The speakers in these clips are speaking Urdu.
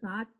7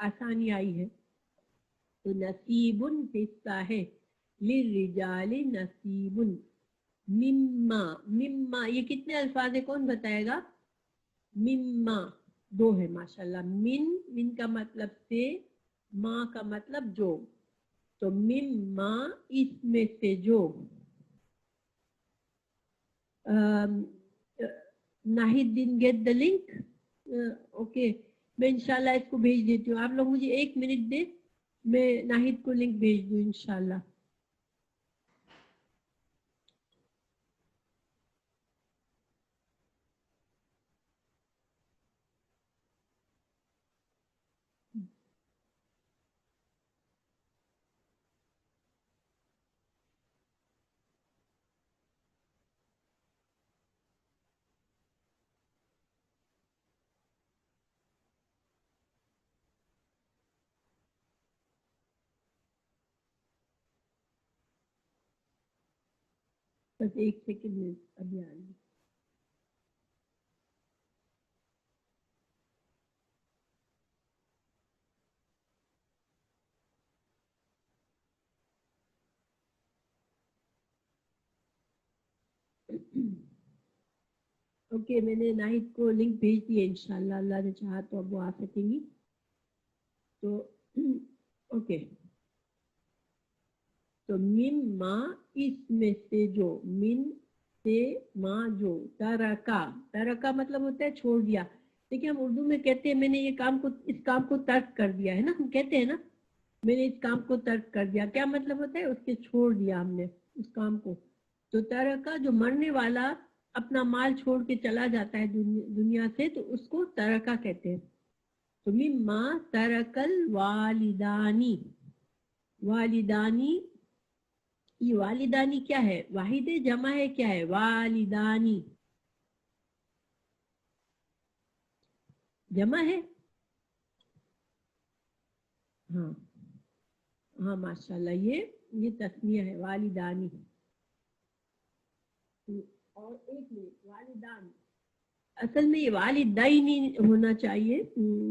آسانی آئی ہے. تو نصیبن حصہ ہے, للرجال نصیبن, مما, مما یہ کتنے الفاظ ہے کون بتائے گا؟ مما 2 ہے ماشاءاللہ. من کا مطلب سے, ما کا مطلب جو, تو مما اس میں سے جو. Nahid didn't get the link. Okay میں انشاءاللہ اس کو بھیج دیتی ہوں. آپ لوگ مجھے 1 منٹ دیں, میں ناہید کو لنک بھیج دوں انشاءاللہ. بس 1 سیکنڈ میں ابھی آ رہی. اوکے میں نے ناہید کو لنک بھیج دی ہے انشاءاللہ, اللہ نے چاہا تو اب وہ آ سکیں گی. تو اوکے, تو من ما اس میں سے جو, من سے ما جو, ترکا, ترکا مطلب ہوتا ہے چھوڑ دیا. دیکھیں ہم اردو میں کہتے ہیں میں نے یہ کام کو, اس کام کو ترک کر دیا ہے نا, ہم کہتے ہیں نا میں نے اس کام کو ترک کر دیا. کیا مطلب ہوتا ہے؟ اس کے چھوڑ دیا ہم نے اس کام کو. تو ترکا جو مرنے والا اپنا مال چھوڑ کے چلا جاتا ہے دنیا سے, تو اس کو ترکا کہتے ہیں. تو مما ترکل والدانی, والدانی, یہ والدانی کیا ہے؟ واحد جمع ہے, کیا ہے؟ والدانی جمع ہے. ہاں ہاں ماشاءاللہ, یہ تسمیہ ہے والدانی. اور ایک منٹ, والدان اصل میں یہ والدینی ہونا چاہیے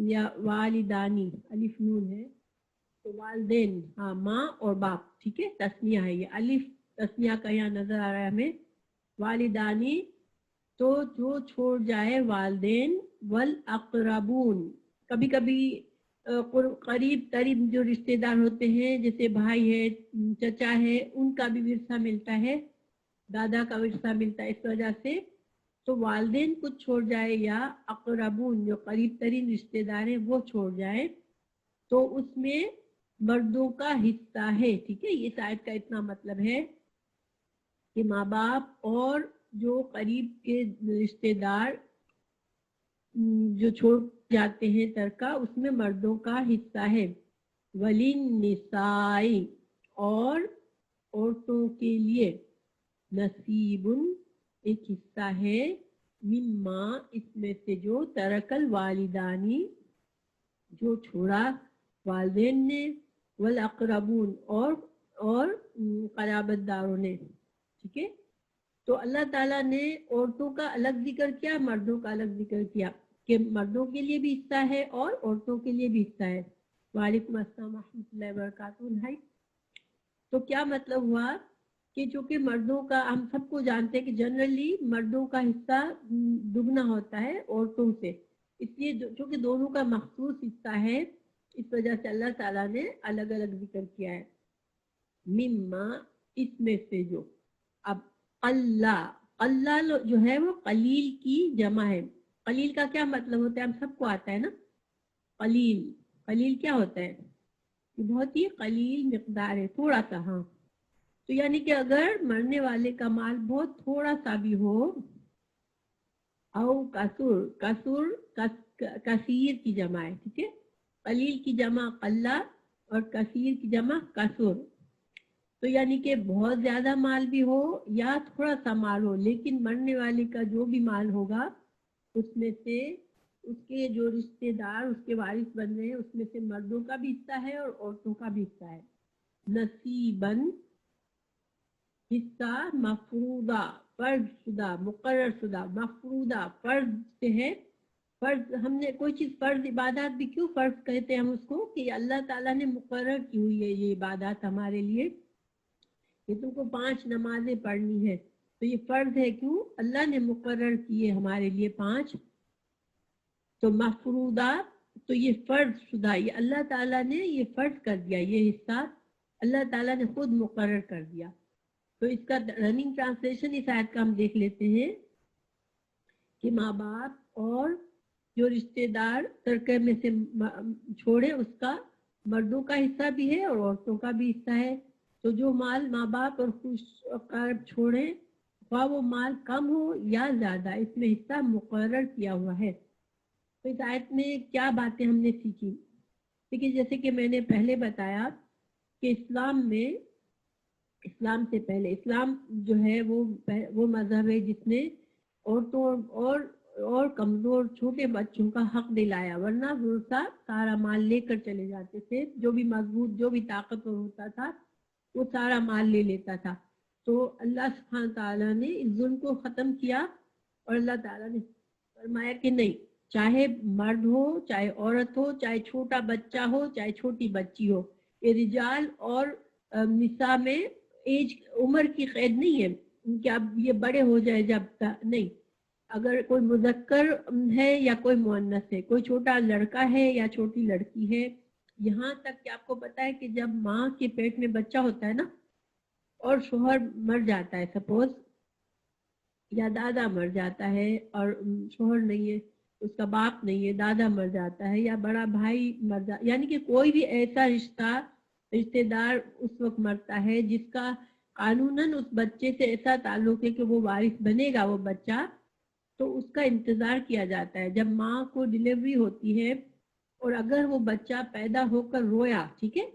یا والدانی, الف نون ہے تو والدین, ہاں ماں اور باپ, ٹھیک ہے, تسمیہ ہے. یہ الف تسمیہ کا یہاں نظر آ رہا ہے ہمیں. والدانی تو جو چھوڑ جائے, والدین, والاقربون, کبھی کبھی قریب ترین جو رشتہ دار ہوتے ہیں جیسے بھائی ہے, چچا ہے, ان کا بھی ورثہ ملتا ہے, دادا کا ورثہ ملتا ہے. اس وجہ سے تو والدین کچھ چھوڑ جائے یا اقربون جو قریب ترین رشتہ دار ہیں وہ چھوڑ جائے تو اس میں مردوں کا حصہ ہے. ٹھیک ہے, اس آیت کا اتنا مطلب ہے کہ ماں باپ اور جو قریب کے رشتہ دار جو چھوڑ جاتے ہیں ترکا, اس میں مردوں کا حصہ ہے. وَلِلنِّسَاءِ اور عورتوں کے لیے, نصیب ایک حصہ ہے, مما اس میں سے جو, ترکل والدانی جو چھوڑا والدین نے, والاقربون اور قرابت داروں نے. ٹھیک ہے, تو اللہ تعالیٰ نے عورتوں کا الگ ذکر کیا, مردوں کا الگ ذکر کیا, کہ مردوں کے لیے بھی حصہ ہے اور عورتوں کے لیے بھی حصہ ہے. وعلیکم السلام ورحمۃ اللہ وبرکاتہ. تو کیا مطلب ہوا کہ چونکہ مردوں کا, ہم سب کو جانتے ہیں کہ جنرلی مردوں کا حصہ دگنا ہوتا ہے عورتوں سے, اس لیے چونکہ دونوں کا مخصوص حصہ ہے اس وجہ سے اللہ تعالیٰ نے الگ الگ ذکر کیا ہے. مما اس میں سے جو. اب اللہ, اللہ جو ہے وہ قلیل کی جمع ہے. قلیل کا کیا مطلب ہوتا ہے؟ ہم سب کو آتا ہے نا قلیل. قلیل کیا ہوتا ہے؟ بہت ہی قلیل مقدار ہے, تھوڑا سا. ہاں, تو یعنی کہ اگر مرنے والے کا مال بہت تھوڑا سا بھی ہو, او کسر, کسر کثیر کی جمع ہے. ٹھیک ہے, قلیل کی جمع قلہ اور کثیر کی جمع کسر. تو یعنی کہ بہت زیادہ مال بھی ہو یا تھوڑا سا مال ہو, لیکن مرنے والے کا جو بھی مال ہوگا اس میں سے اس کے جو رشتہ دار اس کے وارث بن رہے ہیں اس میں سے مردوں کا بھی حصہ ہے اور عورتوں کا بھی حصہ ہے. نصیباً حصہ, مفروضہ فرض شدہ, مقرر شدہ, مفروضہ فرض سے ہے, فرض ہم نے کوئی چیز فرض عبادات بھی کیوں فرض کہتے ہیں ہم اس کو کہ اللہ تعالیٰ نے مقرر کی ہوئی ہے یہ عبادات ہمارے لیے کہ تم کو 5 نمازیں پڑھنی ہے، تو یہ فرض ہے کیوں اللہ نے مقرر کیے ہمارے لیے 5. تو مفروضات تو یہ فرض شدہ، یہ اللہ تعالیٰ نے یہ فرض کر دیا، یہ حصہ اللہ تعالیٰ نے خود مقرر کر دیا. تو اس کا رننگ ٹرانسلیشن اس آیت کا ہم دیکھ لیتے ہیں کہ ماں باپ اور جو رشتے دار ترکے میں سے چھوڑے اس کا مردوں کا حصہ بھی ہے اور عورتوں کا بھی حصہ ہے. تو جو مال ماں باپ اور خوش اقارب چھوڑے خواہ وہ مال کم ہو یا زیادہ اس میں حصہ مقرر کیا ہوا ہے. تو اس آیت میں کیا باتیں ہم نے سیکھی؟ دیکھیے جیسے کہ میں نے پہلے بتایا کہ اسلام میں اسلام سے پہلے اسلام جو ہے وہ مذہب ہے جس نے عورتوں اور کمزور چھوٹے بچوں کا حق دلایا، ورنہ وہ سارا مال لے کر چلے جاتے تھے، جو بھی مضبوط جو بھی طاقتور ہوتا تھا وہ سارا مال لے لیتا تھا. تو اللہ سبحانہ تعالیٰ نے اس ظلم کو ختم کیا اور اللہ تعالیٰ نے فرمایا کہ نہیں، چاہے مرد ہو چاہے عورت ہو چاہے چھوٹا بچہ ہو چاہے چھوٹی بچی ہو، یہ رجال اور نساء میں ایج عمر کی قید نہیں ہے کہ اب یہ بڑے ہو جائے جب تک نہیں. اگر کوئی مذکر ہے یا کوئی مؤنث ہے، کوئی چھوٹا لڑکا ہے یا چھوٹی لڑکی ہے، یہاں تک کہ آپ کو پتا ہے کہ جب ماں کے پیٹ میں بچہ ہوتا ہے نا اور شوہر مر جاتا ہے، سپوز یا دادا مر جاتا ہے اور شوہر نہیں ہے، اس کا باپ نہیں ہے، دادا مر جاتا ہے یا بڑا بھائی مر جاتا، یعنی کہ کوئی بھی ایسا رشتے دار اس وقت مرتا ہے جس کا قانوناً اس بچے سے ایسا تعلق ہے کہ وہ وارث بنے گا وہ بچہ، تو اس کا انتظار کیا جاتا ہے. جب ماں کو ڈلیوری ہوتی ہے اور اگر وہ بچہ پیدا ہو کر رویا، ٹھیک ہے،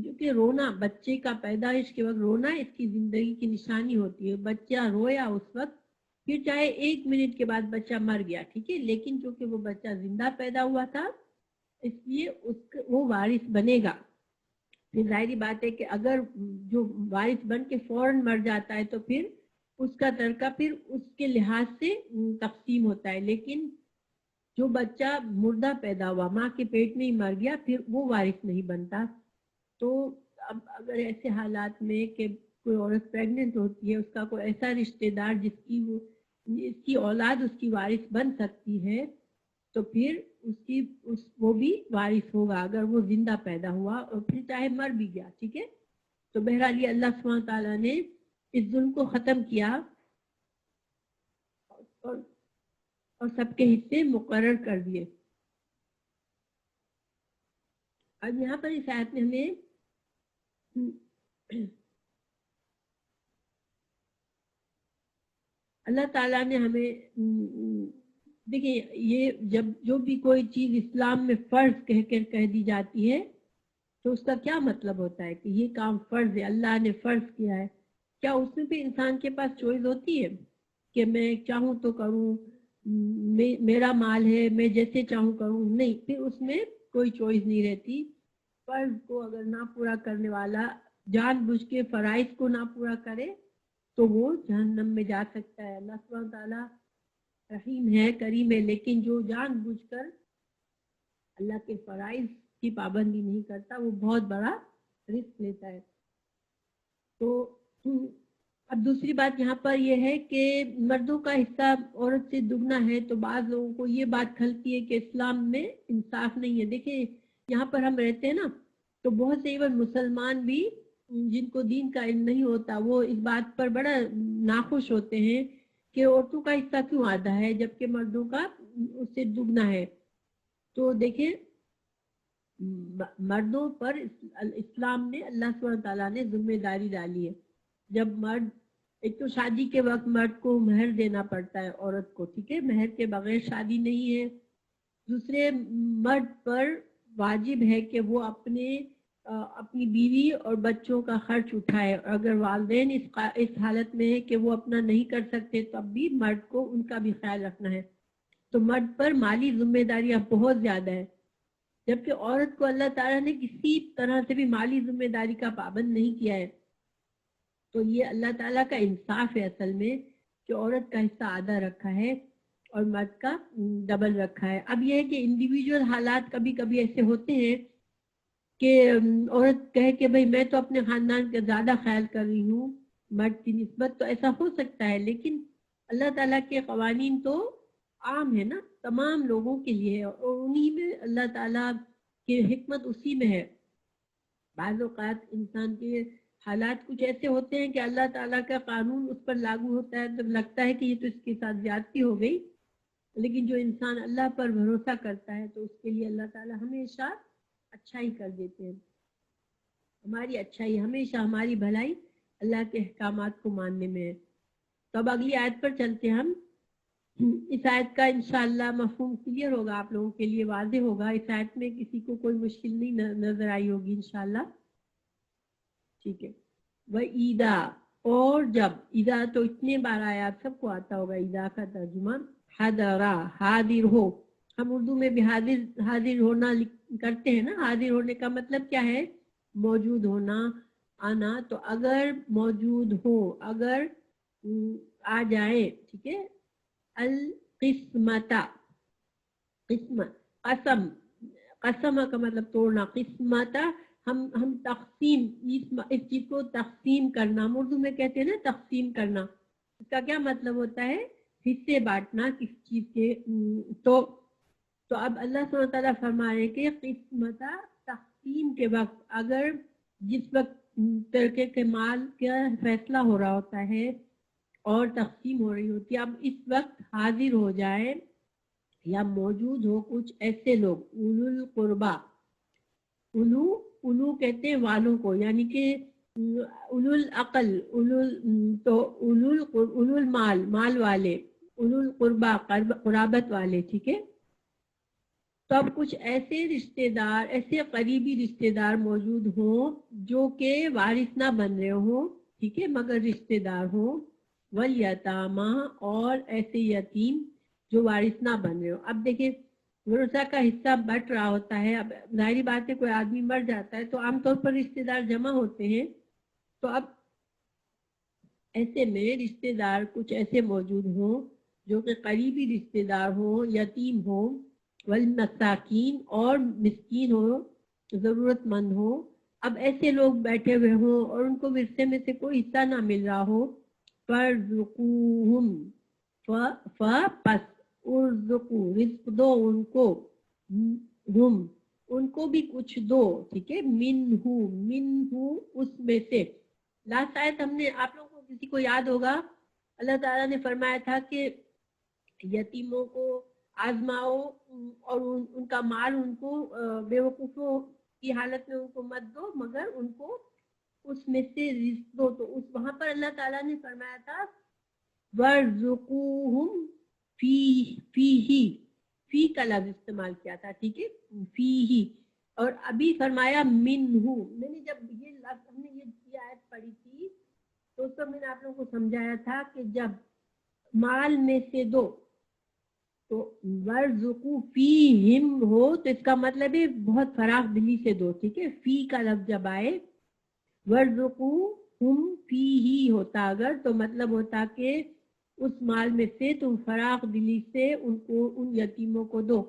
کیونکہ رونا بچے کا پیدائش کے وقت رونا اس کی زندگی کی نشانی ہوتی ہے. بچہ رویا اس وقت، پھر چاہے 1 منٹ کے بعد بچہ مر گیا، ٹھیک ہے، لیکن چونکہ وہ بچہ زندہ پیدا ہوا تھا اس لیے وہ وارث بنے گا. پھر ظاہری بات ہے کہ اگر جو وارث بن کے فوراً مر جاتا ہے تو پھر اس کا ترکہ پھر اس کے لحاظ سے تقسیم ہوتا ہے، لیکن جو بچہ مردہ پیدا ہوا ماں کے پیٹ میں ہی مر گیا پھر وہ وارث نہیں بنتا. تو اب اگر ایسے حالات میں کہ کوئی عورت پریگننٹ ہوتی ہے، اس کا کوئی ایسا رشتہ دار جس کی اولاد اس کی وارث بن سکتی ہے، تو پھر وہ بھی وارث ہوگا اگر وہ زندہ پیدا ہوا اور پھر چاہے مر بھی گیا، ٹھیک ہے. تو بہرحال یہ اللہ سبحانہ تعالیٰ نے اس ظلم کو ختم کیا اور سب کے حصے مقرر کر دیے. اب یہاں پر اس آیت میں ہمیں اللہ تعالیٰ نے ہمیں دیکھیں یہ جب جو بھی کوئی چیز اسلام میں فرض کہہ دی جاتی ہے تو اس کا کیا مطلب ہوتا ہے کہ یہ کام فرض ہے، اللہ نے فرض کیا ہے. کیا اس میں بھی انسان کے پاس چوائس ہوتی ہے کہ میں چاہوں تو کروں، میرا مال ہے میں جیسے چاہوں کروں؟ نہیں، پھر اس میں کوئی چوائس نہیں رہتی. فرض کو اگر نہ پورا کرنے والا جان بوجھ کے فرائض کو نہ پورا کرے تو وہ جہنم میں جا سکتا ہے. اللہ سبحانہ تعالیٰ رحیم ہے، کریم ہے، لیکن جو جان بوجھ کر اللہ کے فرائض کی پابندی نہیں کرتا وہ بہت بڑا رسک لیتا ہے. تو اب دوسری بات یہاں پر یہ ہے کہ مردوں کا حصہ عورت سے دگنا ہے، تو بعض لوگوں کو یہ بات کھلتی ہے کہ اسلام میں انصاف نہیں ہے. دیکھیں یہاں پر ہم رہتے ہیں نا، تو بہت سے ایون مسلمان بھی جن کو دین کا علم نہیں ہوتا وہ اس بات پر بڑا ناخوش ہوتے ہیں کہ عورتوں کا حصہ کیوں آدھا ہے جبکہ مردوں کا اس سے دگنا ہے. تو دیکھیں مردوں پر اسلام نے اللہ سبحانہ تعالیٰ نے ذمہ داری ڈالی ہے. جب مرد ایک تو شادی کے وقت مرد کو مہر دینا پڑتا ہے عورت کو، ٹھیک ہے، مہر کے بغیر شادی نہیں ہے. دوسرے مرد پر واجب ہے کہ وہ اپنی بیوی اور بچوں کا خرچ اٹھائے، اور اگر والدین اس حالت میں ہے کہ وہ اپنا نہیں کر سکتے تب بھی مرد کو ان کا بھی خیال رکھنا ہے. تو مرد پر مالی ذمہ داریاں بہت زیادہ ہے، جبکہ عورت کو اللہ تعالیٰ نے کسی طرح سے بھی مالی ذمہ داری کا پابند نہیں کیا ہے. تو یہ اللہ تعالیٰ کا انصاف ہے اصل میں کہ عورت کا حصہ آدھا رکھا ہے. اور مرد کا ڈبل رکھا ہے. اب یہ ہے کہ انڈیویجول حالات کبھی کبھی ایسے ہوتے ہیں کہ عورت کہے کہ بھئی میں تو اپنے خاندان کا زیادہ خیال کر رہی ہوں مرد کی نسبت, تو ایسا ہو سکتا ہے, لیکن اللہ تعالیٰ کے قوانین تو عام ہے نا, تمام لوگوں کے لیے ہے, اور انہی میں اللہ تعالیٰ کی حکمت اسی میں ہے. بعض اوقات انسان کے حالات کچھ ایسے ہوتے ہیں کہ اللہ تعالیٰ کا قانون اس پر لاگو ہوتا ہے, تو لگتا ہے کہ یہ تو اس کے ساتھ زیادتی ہو گئی, لیکن جو انسان اللہ پر بھروسہ کرتا ہے تو اس کے لیے اللہ تعالیٰ ہمیشہ اچھائی کر دیتے ہیں. ہماری اچھائی ہمیشہ, ہماری بھلائی اللہ کے احکامات کو ماننے میں ہے. تو اب اگلی آیت پر چلتے ہیں ہم. اس آیت کا انشاءاللہ مفہوم کلیئر ہوگا, آپ لوگوں کے لیے واضح ہوگا. اس آیت میں کسی کو کوئی مشکل نہیں نظر آئی ہوگی انشاءاللہ. ٹھیک ہے. وَإِذَا, اور جب, اذا تو اتنے بار آیا, آپ سب کو آتا ہوگا اذا کا ترجمہ. حضرا, حاضر ہو. ہم اردو میں بھی حاضر ہونا کرتے ہیں نا. حاضر ہونے کا مطلب کیا ہے؟ موجود ہونا, آنا. تو اگر موجود ہو, اگر آ جائے, ٹھیک ہے. القسمتا, قسمت, قسم, قسم کا مطلب توڑنا, قسمتا ہم تقسیم, اس چیز کو تقسیم کرنا, ہم اردو میں کہتے ہیں نا تقسیم کرنا. اس کا کیا مطلب ہوتا ہے؟ حصے بانٹنا کسی چیز کے. تو اب اللہ سبحانہ وتعالیٰ فرما رہے کہ قسمتا, تقسیم کے وقت, اگر جس وقت ترکے کے مال کا فیصلہ ہو رہا ہوتا ہے اور تقسیم ہو رہی ہوتی ہے, اب اس وقت حاضر ہو جائے یا موجود ہو کچھ ایسے لوگ, اولو القربا, اولو کہتے ہیں والوں کو, یعنی کہ اولو العقل, اولو المال, مال والے, اولو القربا, قرابت والے, ٹھیک ہے. تو اب کچھ ایسے رشتہ دار, ایسے قریبی رشتہ دار موجود ہوں جو کہ وارث نہ بن رہے ہوں, ٹھیک ہے, مگر رشتہ دار ہوں. والیتاما, اور ایسے یتیم جو وارث نہ بن رہے ہوں. اب دیکھیں ورثہ کا حصہ بٹ رہا ہوتا ہے. اب ظاہری بات ہے کوئی آدمی مر جاتا ہے تو عام طور پر رشتہ دار جمع ہوتے ہیں. تو اب ایسے میں رشتہ دار کچھ ایسے موجود ہوں جو کہ قریبی رشتہ دار ہوں, یتیم ہوں, والمساکین, اور مسکین ہو, ضرورت مند ہو. اب ایسے لوگ بیٹھے ہوئے ہوں اور ان کو ورثے میں سے کوئی حصہ نہ مل رہا ہو. فَارْزُقُوهُمْ, پس ارزقو, رزق دو ان کو, ان کو بھی کچھ دو, ٹھیک ہے. منہو, اس میں سے. لاسٹ آیت ہم نے, آپ لوگوں کو کسی کو یاد ہوگا, اللہ تعالیٰ نے فرمایا تھا کہ یتیموں کو آزماؤ اور ان کا مال ان کو بے وقوفوں کی حالت میں ان کو مت دو, مگر ان کو اس میں سے رزق دو. تو اس وہاں پر اللہ تعالیٰ نے فرمایا تھا وَارْزُقُوهُمْ فِيهِ, فی کا لفظ استعمال کیا تھا, ٹھیک ہے, فِيهِ. اور ابھی فرمایا منہو. میں نے جب یہ لفظ, ہم نے یہ آیت پڑھی تھی تو اس میں نے آپ لوگوں کو سمجھایا تھا کہ جب مال میں سے دو تو وَارْزُقُوا فِيهِمْ ہو تو اس کا مطلب ہے بہت فراخ دلی سے دو, ٹھیک ہے. فی کا لفظ جب آئے, وَارْزُقُوهُمْ فِيهِ ہوتا اگر, تو مطلب ہوتا کہ اس مال میں سے تم فراخ دلی سے ان کو, ان یتیموں کو دو.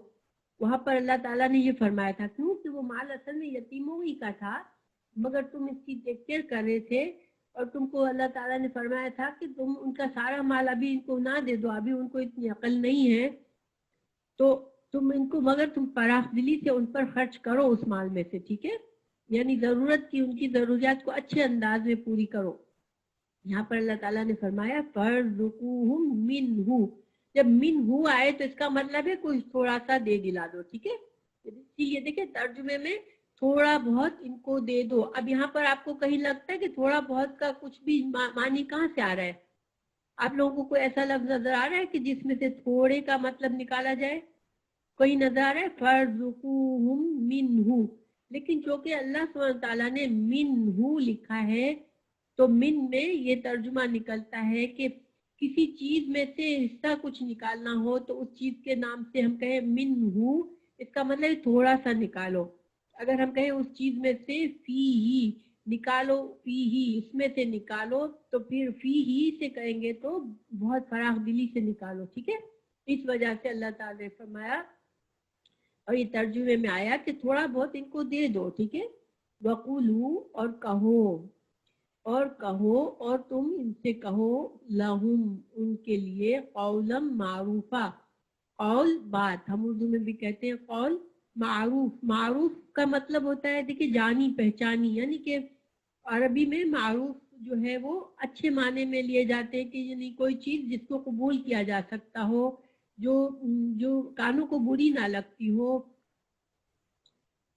وہاں پر اللہ تعالیٰ نے یہ فرمایا تھا کیوں کہ وہ مال اصل میں یتیموں ہی کا تھا, مگر تم اس کی ٹیک کیئر کر رہے تھے, اور تم کو اللہ تعالیٰ نے فرمایا تھا کہ تم ان کا سارا مال ابھی ان کو نہ دے دو, ابھی ان کو اتنی عقل نہیں ہے, تو تم ان کو, مگر تم فراخ دلی سے ان پر خرچ کرو اس مال میں سے, ٹھیک ہے. یعنی ضرورت کی, ان کی ضروریات کو اچھے انداز میں پوری کرو. یہاں پر اللہ تعالیٰ نے فرمایا فَارْزُقُوهُمْ مِنْهُ. جب منہو آئے تو اس کا مطلب ہے کوئی تھوڑا سا دے دلا دو, ٹھیک ہے. یہ دیکھیں ترجمے میں تھوڑا بہت ان کو دے دو. اب یہاں پر آپ کو کہیں لگتا ہے کہ تھوڑا بہت کا کچھ بھی معنی کہاں سے آ رہا ہے؟ آپ لوگوں کو کوئی ایسا لفظ نظر آ رہا ہے کہ جس میں سے تھوڑے کا مطلب نکالا جائے؟ کوئی نظر آ رہا ہے؟ فَارْزُقُوهُمْ مِنْهُ. لیکن چونکہ اللہ سبحانہ تعالیٰ نے منہو لکھا ہے تو من میں یہ ترجمہ نکلتا ہے کہ کسی چیز میں سے حصہ کچھ نکالنا ہو تو اس چیز کے نام سے ہم کہیں منہو, اس کا مطلب تھوڑا سا نکالو. اگر ہم کہیں اس چیز میں سے فی ہی نکالو, فی ہی اس میں سے نکالو, تو پھر فی ہی سے کہیں گے تو بہت فراخ دلی سے نکالو, ٹھیک ہے. اس وجہ سے اللہ تعالیٰ نے فرمایا اور یہ ترجمے میں آیا کہ تھوڑا بہت ان کو دے دو، ٹھیک ہے. وقولو اور کہو اور تم ان سے کہو لہم ان کے لیے قولا معروفا. قول بات ہم اردو میں بھی کہتے ہیں قول معروف. معروف کا مطلب ہوتا ہے دیکھیے جانی پہچانی، یعنی کہ عربی میں معروف جو ہے وہ اچھے معنی میں لیے جاتے ہیں کہ یعنی کوئی چیز جس کو قبول کیا جا سکتا ہو، جو کانوں کو بری نہ لگتی ہو،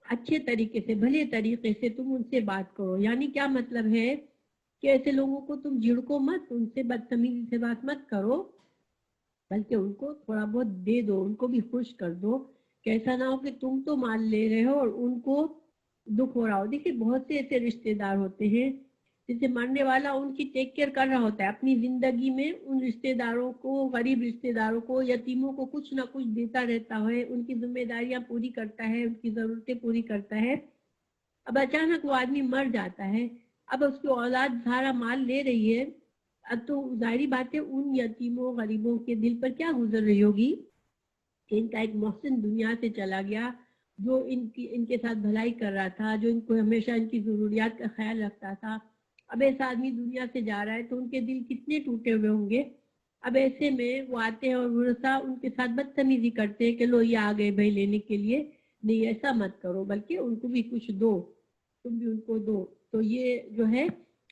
اچھے طریقے سے بھلے طریقے سے تم ان سے بات کرو. یعنی کیا مطلب ہے کہ ایسے لوگوں کو تم جھڑکو مت، ان سے بدتمیزی سے بات مت کرو، بلکہ ان کو تھوڑا بہت دے دو، ان کو بھی خوش کر دو کہ ایسا نہ ہو کہ تم تو مال لے رہے ہو اور ان کو دکھ ہو رہا ہو. دیکھیے بہت سے ایسے رشتے دار ہوتے ہیں جسے مرنے والا ان کی ٹیک کیئر کر رہا ہوتا ہے اپنی زندگی میں، ان رشتے داروں کو، غریب رشتے داروں کو، یتیموں کو کچھ نہ کچھ دیتا رہتا ہے، ان کی ذمہ داریاں پوری کرتا ہے، ان کی ضرورتیں پوری کرتا ہے. اب اچانک وہ آدمی مر جاتا ہے، اب اس کی اولاد سارا مال لے رہی ہے، اب تو ظاہری بات ہے ان یتیموں غریبوں کے دل پر کیا گزر رہی ہوگی کہ ان کا ایک محسن دنیا سے چلا گیا جو ان کے ساتھ بھلائی کر رہا تھا، جو ان کو ہمیشہ ان کی ضروریات کا خیال رکھتا تھا. اب ایسا آدمی دنیا سے جا رہا ہے تو ان کے دل کتنے ٹوٹے ہوئے ہوں گے. اب ایسے میں وہ آتے ہیں اور ورثہ ان کے ساتھ بدتمیزی کرتے ہیں کہ لو یہ آ گئے بھائی لینے کے لیے. نہیں ایسا مت کرو، بلکہ ان کو بھی کچھ دو، تم بھی ان کو دو. تو یہ جو ہے،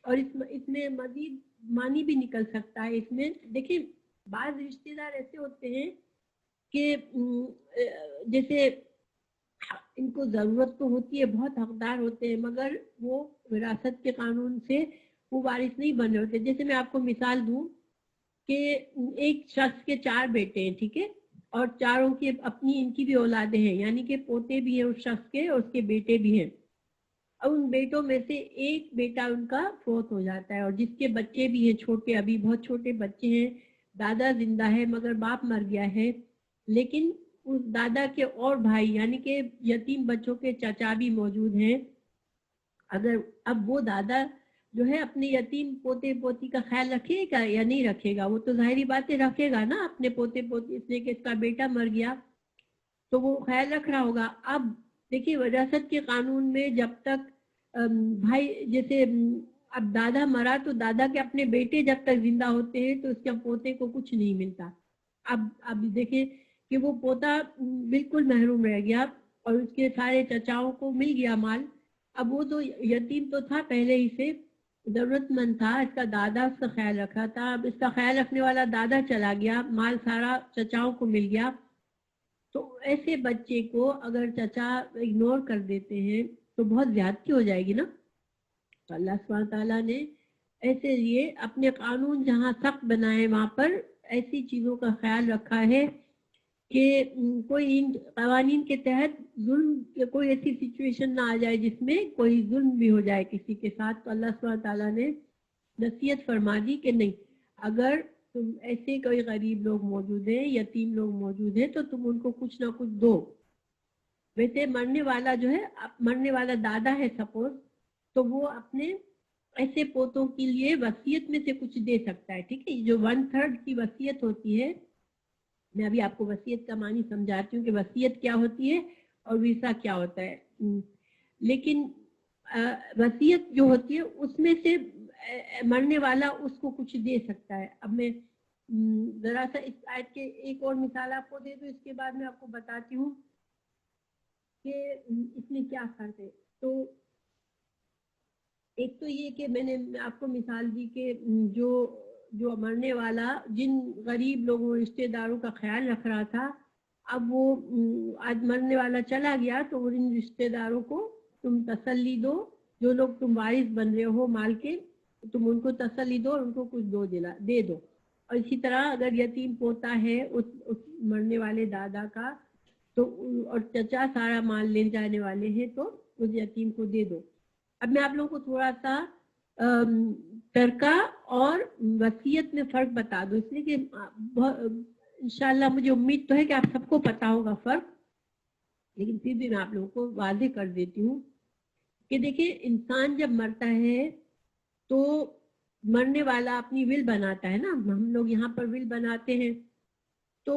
اور اس میں مزید معنی بھی نکل سکتا ہے. اس میں دیکھیں بعض رشتے دار ایسے ہوتے ہیں کہ جیسے ان کو ضرورت تو ہوتی ہے، بہت حقدار ہوتے ہیں، مگر وہ وراثت کے قانون سے وہ وارث نہیں بن رہے ہوتے. جیسے میں آپ کو مثال دوں کہ ایک شخص کے 4 بیٹے ہیں، ٹھیک ہے، اور چاروں کی اپنی ان کی بھی اولادیں ہیں، یعنی کہ پوتے بھی ہیں اس شخص کے اور اس کے بیٹے بھی ہیں. اب ان بیٹوں میں سے ایک بیٹا ان کا فوت ہو جاتا ہے، اور جس کے بچے بھی ہیں چھوٹے، ابھی بہت چھوٹے بچے ہیں، دادا زندہ ہے مگر باپ مر گیا ہے. لیکن اس دادا کے اور بھائی یعنی کہ یتیم بچوں کے چچا بھی موجود ہیں. اگر اب وہ دادا جو ہے اپنے یتیم پوتے پوتی کا خیال رکھے گا یا نہیں رکھے گا؟ وہ تو ظاہری باتیں رکھے گا نا اپنے پوتے پوتی، اس لیے کہ اس کا بیٹا مر گیا تو وہ خیال رکھ رہا ہوگا. اب دیکھیے وراثت کے قانون میں جب تک بھائی جیسے اب دادا مرا تو دادا کے اپنے بیٹے جب تک زندہ ہوتے ہیں تو اس کے پوتے کو کچھ نہیں ملتا. اب دیکھیں کہ وہ پوتا بالکل محروم رہ گیا اور اس کے سارے چچاؤں کو مل گیا مال. اب وہ تو یتیم تو تھا پہلے ہی سے، ضرورت مند تھا، اس کا دادا اس کا خیال رکھا تھا. اب اس کا خیال رکھنے والا دادا چلا گیا، مال سارا چچاؤں کو مل گیا. تو ایسے بچے کو اگر چچا اگنور کر دیتے ہیں تو بہت زیادتی ہو جائے گی نا. تو اللہ سبحانہ تعالیٰ نے ایسے لیے اپنے قانون جہاں سخت بنائے وہاں پر ایسی چیزوں کا خیال رکھا ہے کہ کوئی ان قوانین کے تحت ظلم، کوئی ایسی سچویشن نہ آ جائے جس میں کوئی ظلم بھی ہو جائے کسی کے ساتھ. تو اللہ سبحانہ تعالیٰ نے نصیحت فرما دی کہ نہیں، اگر تم ایسے کوئی غریب لوگ موجود ہیں، یتیم لوگ موجود ہیں، تو تم ان کو کچھ نہ کچھ دو. ویسے مرنے والا جو ہے، مرنے والا دادا ہے سپوز، تو وہ اپنے ایسے پوتوں کے لیے وصیت میں سے کچھ دے سکتا ہے، ٹھیک ہے. جو 1/3 کی وصیت ہوتی ہے، میں ابھی آپ کو وصیت کا معنی سمجھاتی ہوں کہ وصیت کیا ہوتی ہے اور ورثہ کیا ہوتا ہے. لیکن وصیت جو ہوتی ہے اس میں سے مرنے والا اس کو کچھ دے سکتا ہے. اب میں ذرا سا اس آیت کے ایک اور مثال آپ کو دے دوں، اس کے بعد میں آپ کو بتاتی ہوں کہ اس میں کیا فرق ہے. تو ایک تو یہ کہ میں نے آپ کو مثال دی کہ جو مرنے والا جن غریب لوگوں رشتے داروں کا خیال رکھ رہا تھا، اب وہ آج مرنے والا چلا گیا تو ان رشتے داروں کو تم تسلی دو، جو لوگ تم وارث بن رہے ہو مال کے، تم ان کو تسلی دو اور ان کو کچھ دے دو. اور اسی طرح اگر یتیم پوتا ہے اس مرنے والے دادا کا تو اور چچا سارا مال لے جانے والے ہیں تو اس یتیم کو دے دو. اب میں آپ لوگوں کو تھوڑا سا ترکہ اور وصیت میں فرق بتا دوں، اس لیے کہ انشاءاللہ مجھے امید تو ہے کہ آپ سب کو پتا ہوگا فرق، لیکن پھر بھی میں آپ لوگوں کو واضح کر دیتی ہوں کہ دیکھیں انسان جب مرتا ہے تو مرنے والا اپنی ول بناتا ہے نا، ہم لوگ یہاں پر ول بناتے ہیں. تو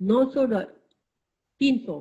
$900, 300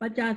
50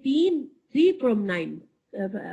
3 from 9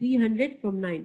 300 from 9,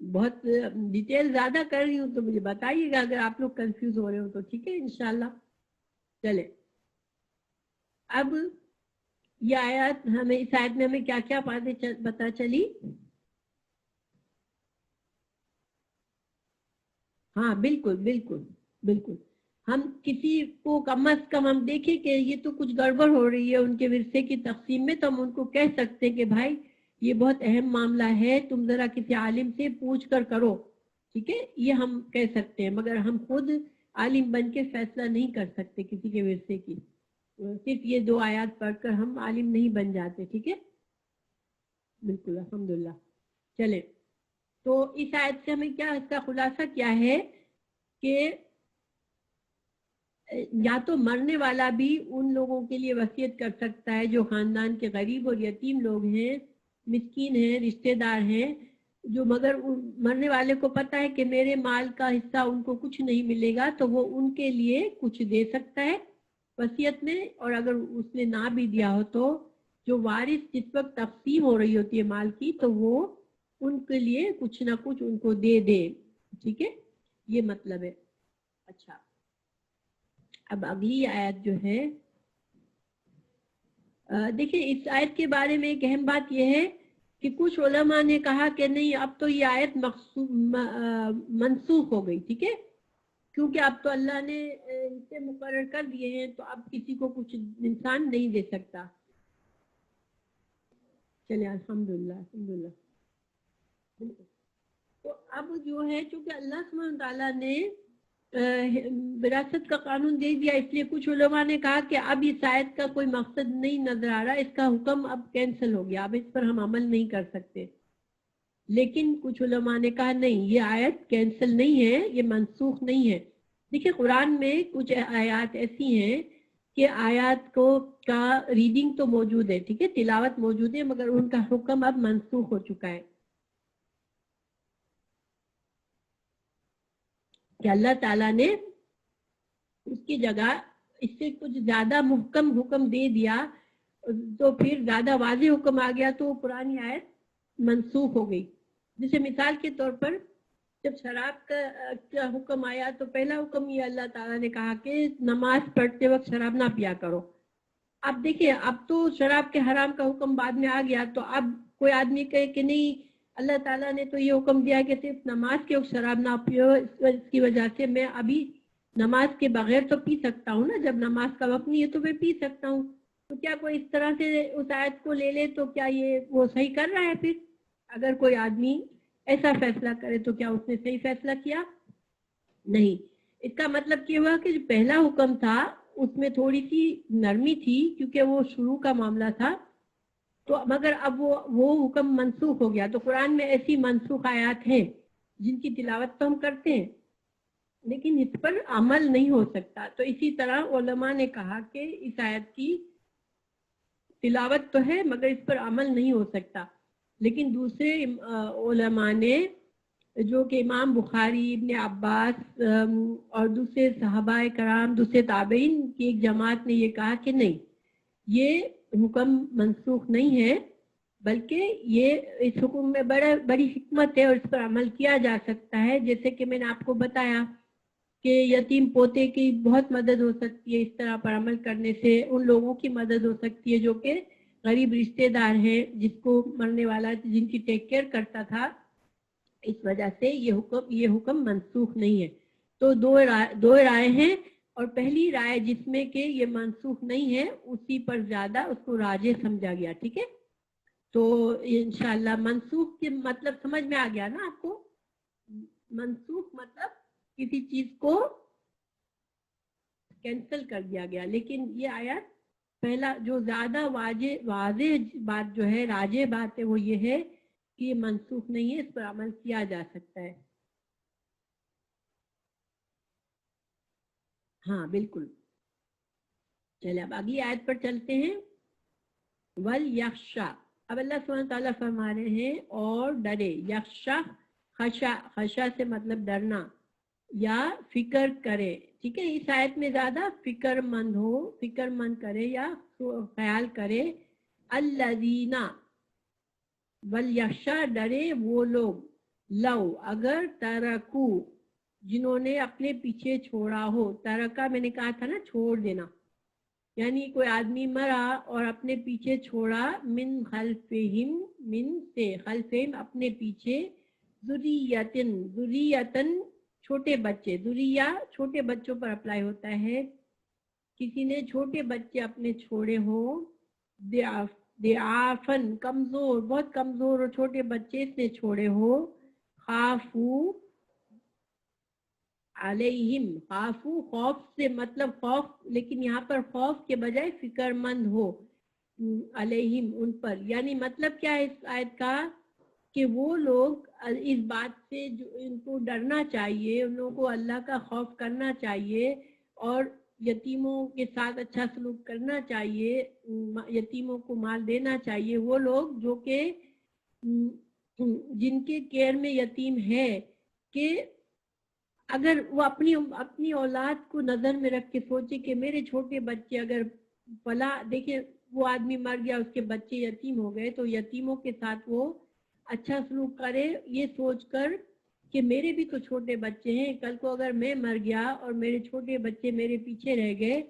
بہت ڈیٹیل زیادہ کر رہی ہوں تو مجھے بتائیے گا اگر آپ لوگ کنفیوز ہو رہے ہو تو، ٹھیک ہے انشاءاللہ. چلے اب یہ آیات ہمیں، اس آیت میں ہمیں کیا کیا باتیں پتہ چلی؟ ہاں بالکل بالکل بالکل. ہم کسی کو کم از کم ہم دیکھیں کہ یہ تو کچھ گڑبڑ ہو رہی ہے ان کے ورثے کی تقسیم میں، تو ہم ان کو کہہ سکتے ہیں کہ بھائی یہ بہت اہم معاملہ ہے، تم ذرا کسی عالم سے پوچھ کر کرو، ٹھیک ہے، یہ ہم کہہ سکتے ہیں. مگر ہم خود عالم بن کے فیصلہ نہیں کر سکتے کسی کے ورثے کی. صرف یہ 2 آیات پڑھ کر ہم عالم نہیں بن جاتے، ٹھیک ہے. بالکل الحمدللہ. چلے تو اس آیت سے ہمیں کیا، اس کا خلاصہ کیا ہے کہ یا تو مرنے والا بھی ان لوگوں کے لیے وصیت کر سکتا ہے جو خاندان کے غریب اور یتیم لوگ ہیں، مسکین ہیں، رشتہ دار ہیں، جو مگر مرنے والے کو پتہ ہے کہ میرے مال کا حصہ ان کو کچھ نہیں ملے گا، تو وہ ان کے لیے کچھ دے سکتا ہے وصیت میں. اور اگر اس نے نہ بھی دیا ہو تو جو وارث جس وقت تقسیم ہو رہی ہوتی ہے مال کی، تو وہ ان کے لیے کچھ نہ کچھ ان کو دے دے، ٹھیک ہے، یہ مطلب ہے. اچھا اب اگلی آیت جو ہے، دیکھیں اس آیت کے بارے میں ایک اہم بات یہ ہے کہ کچھ علماء نے کہا کہ نہیں اب تو یہ آیت منسوخ ہو گئی، ٹھیک ہے، کیونکہ اب تو اللہ نے اسے مقرر کر دیے ہیں، تو اب کسی کو کچھ انسان نہیں دے سکتا. چلے الحمدللہ الحمدللہ. تو اب جو ہے چونکہ اللہ سبحانہ تعالیٰ نے وراثت کا قانون دے دیا، اس لیے کچھ علماء نے کہا کہ اب اس آیت کا کوئی مقصد نہیں نظر آ رہا، اس کا حکم اب کینسل ہو گیا، اب اس پر ہم عمل نہیں کر سکتے. لیکن کچھ علماء نے کہا نہیں، یہ آیت کینسل نہیں ہے، یہ منسوخ نہیں ہے. دیکھیں قرآن میں کچھ آیات ایسی ہیں کہ آیات کا ریڈنگ تو موجود ہے، ٹھیک ہے، تلاوت موجود ہے، مگر ان کا حکم اب منسوخ ہو چکا ہے. کہ اللہ تعالیٰ نے اس کی جگہ اس سے کچھ زیادہ محکم حکم دے دیا، تو پھر زیادہ واضح حکم آ گیا تو وہ پرانی آیت منسوخ ہو گئی. جیسے مثال کے طور پر جب شراب کا حکم آیا تو پہلا حکم یہ اللہ تعالیٰ نے کہا کہ نماز پڑھتے وقت شراب نہ پیا کرو. اب دیکھیں اب تو شراب کے حرام کا حکم بعد میں آ گیا، تو اب کوئی آدمی کہے کہ نہیں اللہ تعالیٰ نے تو یہ حکم دیا کہ صرف نماز کے وقت شراب نہ پیو، اس کی وجہ سے میں ابھی نماز کے بغیر تو پی سکتا ہوں نا، جب نماز کا وقت نہیں ہے تو میں پی سکتا ہوں. تو کیا کوئی اس طرح سے اس آیت کو لے لے تو کیا یہ وہ صحیح کر رہا ہے؟ پھر اگر کوئی آدمی ایسا فیصلہ کرے تو کیا اس نے صحیح فیصلہ کیا؟ نہیں. اس کا مطلب یہ ہوا کہ جو پہلا حکم تھا اس میں تھوڑی سی نرمی تھی کیونکہ وہ شروع کا معاملہ تھا، تو مگر اب وہ حکم منسوخ ہو گیا. تو قرآن میں ایسی منسوخ آیات ہیں جن کی تلاوت تو ہم کرتے ہیں لیکن اس پر عمل نہیں ہو سکتا. تو اسی طرح علماء نے کہا کہ اس آیت کی تلاوت تو ہے مگر اس پر عمل نہیں ہو سکتا. لیکن دوسرے علماء نے جو کہ امام بخاری، ابن عباس اور دوسرے صحابہ کرام، دوسرے تابعین کی ایک جماعت نے یہ کہا کہ نہیں، یہ حکم منسوخ نہیں ہے، بلکہ یہ اس حکم میں بڑی حکمت ہے اور اس پر عمل کیا جا سکتا ہے. جیسے کہ میں نے آپ کو بتایا کہ یتیم پوتے کی بہت مدد ہو سکتی ہے، اس طرح پر عمل کرنے سے ان لوگوں کی مدد ہو سکتی ہے جو کہ غریب رشتہ دار ہیں، جس کو مرنے والا جن کی ٹیک کیئر کرتا تھا. اس وجہ سے یہ حکم منسوخ نہیں ہے. تو دو رائے ہیں، اور پہلی رائے جس میں کہ یہ منسوخ نہیں ہے اسی پر زیادہ اس کو راجح سمجھا گیا، ٹھیک ہے. تو انشاءاللہ منسوخ کے مطلب سمجھ میں آ گیا نا آپ کو؟ منسوخ مطلب کسی چیز کو کینسل کر دیا گیا. لیکن یہ آیت پہلا جو زیادہ واضح بات جو ہے، راجح بات ہے، وہ یہ ہے کہ یہ منسوخ نہیں ہے، اس پر عمل کیا جا سکتا ہے. ہاں بالکل. چلے اب اگلی آیت پر چلتے ہیں. وَلْيَخْشَى، اب اللہ سبحانہ تعالیٰ فرما رہے ہیں اور ڈرے. یخشا، خشا سے مطلب ڈرنا یا فکر کرے، ٹھیک ہے. اس آیت میں زیادہ فکر مند کرے یا خیال کرے. الذین، وَلْيَخْشَى ڈرے وہ لوگ، لو اگر ترکو جنہوں نے اپنے پیچھے چھوڑا ہو، ترکا میں نے کہا تھا نا چھوڑ دینا، یعنی کوئی آدمی مرا اور اپنے پیچھے چھوڑا، من خلفہم، من سے، خلفہم اپنے پیچھے، ذریتن، ذریتن چھوٹے بچے، ذریہ چھوٹے بچوں پر اپلائی ہوتا ہے، کسی نے چھوٹے بچے اپنے چھوڑے ہوں، ضعافن کمزور، بہت کمزور اور چھوٹے بچے اس نے چھوڑے ہو، خافو علیہم، خافو خوف سے مطلب خوف، لیکن یہاں پر خوف کے بجائے فکر مند ہو، علیہم ان پر، یعنی مطلب کیا ہے اس آیت کا کہ وہ لوگ اس بات سے جو ان کو ڈرنا چاہیے، ان لوگوں کو اللہ کا خوف کرنا چاہیے اور یتیموں کے ساتھ اچھا سلوک کرنا چاہیے، یتیموں کو مال دینا چاہیے، وہ لوگ جو کہ جن کے کیئر میں یتیم ہے، کہ اگر وہ اپنی اولاد کو نظر میں رکھ کے سوچے کہ میرے چھوٹے بچے اگر فلا، دیکھیں وہ آدمی مر گیا، اس کے بچے یتیم ہو گئے، تو یتیموں کے ساتھ وہ اچھا سلوک کرے، یہ سوچ کر کہ میرے بھی تو چھوٹے بچے ہیں، کل کو اگر میں مر گیا اور میرے چھوٹے بچے میرے پیچھے رہ گئے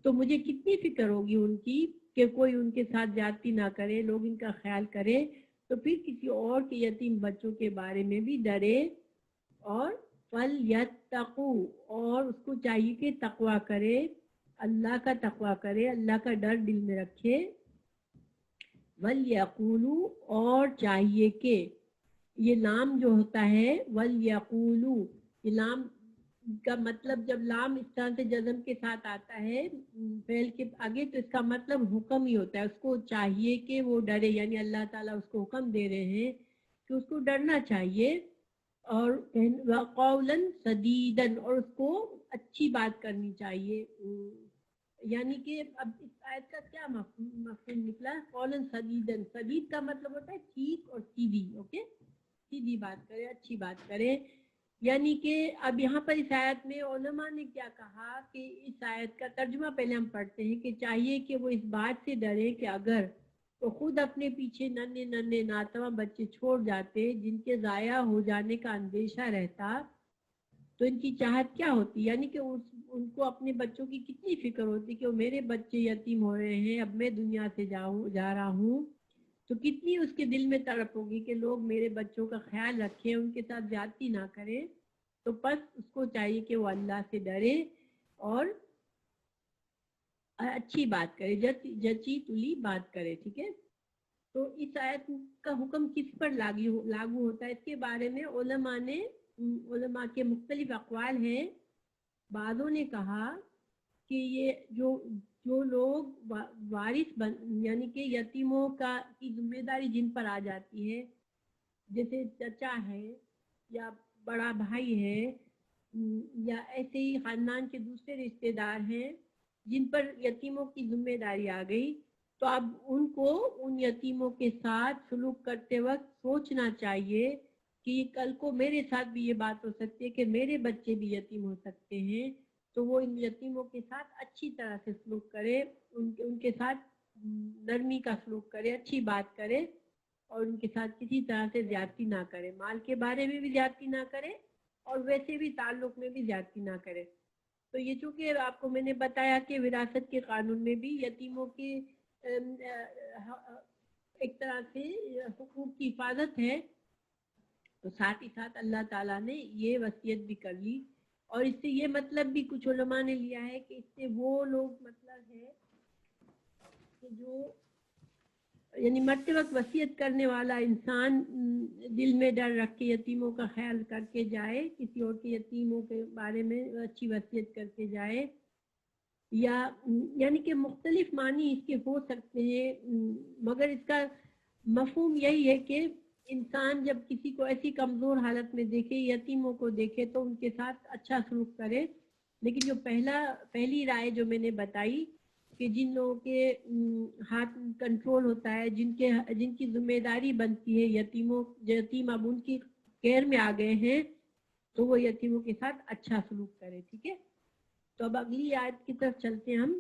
تو مجھے کتنی فکر ہوگی ان کی، کہ کوئی ان کے ساتھ زیادتی نہ کرے، لوگ ان کا خیال کرے، تو پھر کسی اور کے یتیم بچوں کے بارے میں بھی ڈرے، اور فَلْيَتَّقُوا، اور اس کو چاہیے کہ تقوی کرے، اللہ کا تقوی کرے، اللہ کا ڈر دل میں رکھے، وَلْيَقُولُوا، اور چاہیے کہ، یہ لام جو ہوتا ہے وَلْيَقُولُوا، یہ لام کا مطلب جب لام اس طرح سے جزم کے ساتھ آتا ہے فعل کے آگے، تو اس کا مطلب حکم ہی ہوتا ہے، اس کو چاہیے کہ وہ ڈرے، یعنی اللہ تعالیٰ اس کو حکم دے رہے ہیں کہ اس کو ڈرنا چاہیے، اور قولاً سدیداً، اور اس کو اچھی بات کرنی چاہیے، یعنی کہ اب اس آیت کا کیا مفہوم نکلا؟ قولاً سدیداً، سدید کا مطلب ہوتا ہے ٹھیک اور سیدھی، اوکے، سیدھی بات کرے، اچھی بات کرے، یعنی کہ اب یہاں پر اس آیت میں علماء نے کیا کہا کہ اس آیت کا ترجمہ پہلے ہم پڑھتے ہیں کہ چاہیے کہ وہ اس بات سے ڈرے کہ اگر تو خود اپنے پیچھے ننھے ننھے ناتواں بچے چھوڑ جاتے جن کے ضائع ہو جانے کا اندیشہ رہتا، تو ان کی چاہت کیا ہوتی، یعنی کہ ان کو اپنے بچوں کی کتنی فکر ہوتی کہ وہ میرے بچے یتیم ہو رہے ہیں، اب میں دنیا سے جا رہا ہوں، تو کتنی اس کے دل میں تڑپ ہوگی کہ لوگ میرے بچوں کا خیال رکھیں، ان کے ساتھ زیادتی نہ کریں، تو بس اس کو چاہیے کہ وہ اللہ سے ڈرے اور اچھی بات کرے، جچی تلی بات کرے، ٹھیک ہے۔ تو اس آیت کا حکم کس پر لاگو ہوتا ہے، اس کے بارے میں علماء کے مختلف اقوال ہیں، بعضوں نے کہا کہ یہ جو لوگ وارث یعنی کہ یتیموں کی ذمہ داری جن پر آ جاتی ہے، جیسے چچا ہے یا بڑا بھائی ہے یا ایسے ہی خاندان کے دوسرے رشتے دار ہیں جن پر یتیموں کی ذمہ داری آ گئی، تو اب ان کو ان یتیموں کے ساتھ سلوک کرتے وقت سوچنا چاہیے کہ کل کو میرے ساتھ بھی یہ بات ہو سکتی ہے کہ میرے بچے بھی یتیم ہو سکتے ہیں، تو وہ ان یتیموں کے ساتھ اچھی طرح سے سلوک کرے، ان کے ساتھ نرمی کا سلوک کرے، اچھی بات کرے، اور ان کے ساتھ کسی طرح سے زیادتی نہ کرے، مال کے بارے میں بھی زیادتی نہ کرے اور ویسے بھی تعلق میں بھی زیادتی نہ کرے۔ تو یہ چونکہ آپ کو میں نے بتایا کہ وراثت کے قانون میں بھی یتیموں کی ایک طرح سے حقوق کی حفاظت ہے، تو ساتھ ہی ساتھ اللہ تعالیٰ نے یہ وصیت بھی کر لی، اور اس سے یہ مطلب بھی کچھ علماء نے لیا ہے کہ اس سے وہ لوگ مطلب ہے کہ جو یعنی مرتے وقت وصیت کرنے والا انسان دل میں ڈر رکھ کے یتیموں کا خیال کر کے جائے، کسی اور کے یتیموں کے بارے میں اچھی وصیت کر کے جائے، یا یعنی کہ مختلف معنی اس کے ہو سکتے ہیں، مگر اس کا مفہوم یہی ہے کہ انسان جب کسی کو ایسی کمزور حالت میں دیکھے، یتیموں کو دیکھے، تو ان کے ساتھ اچھا سلوک کرے، لیکن جو پہلی رائے جو میں نے بتائی کہ جن لوگوں کے ہاتھ کنٹرول ہوتا ہے، جن کی ذمہ داری بنتی ہے، یتیم اب ان کی کیئر میں آ گئے ہیں، تو وہ یتیموں کے ساتھ اچھا سلوک کرے، ٹھیک ہے۔ تو اب اگلی آیت کی طرف چلتے ہیں ہم۔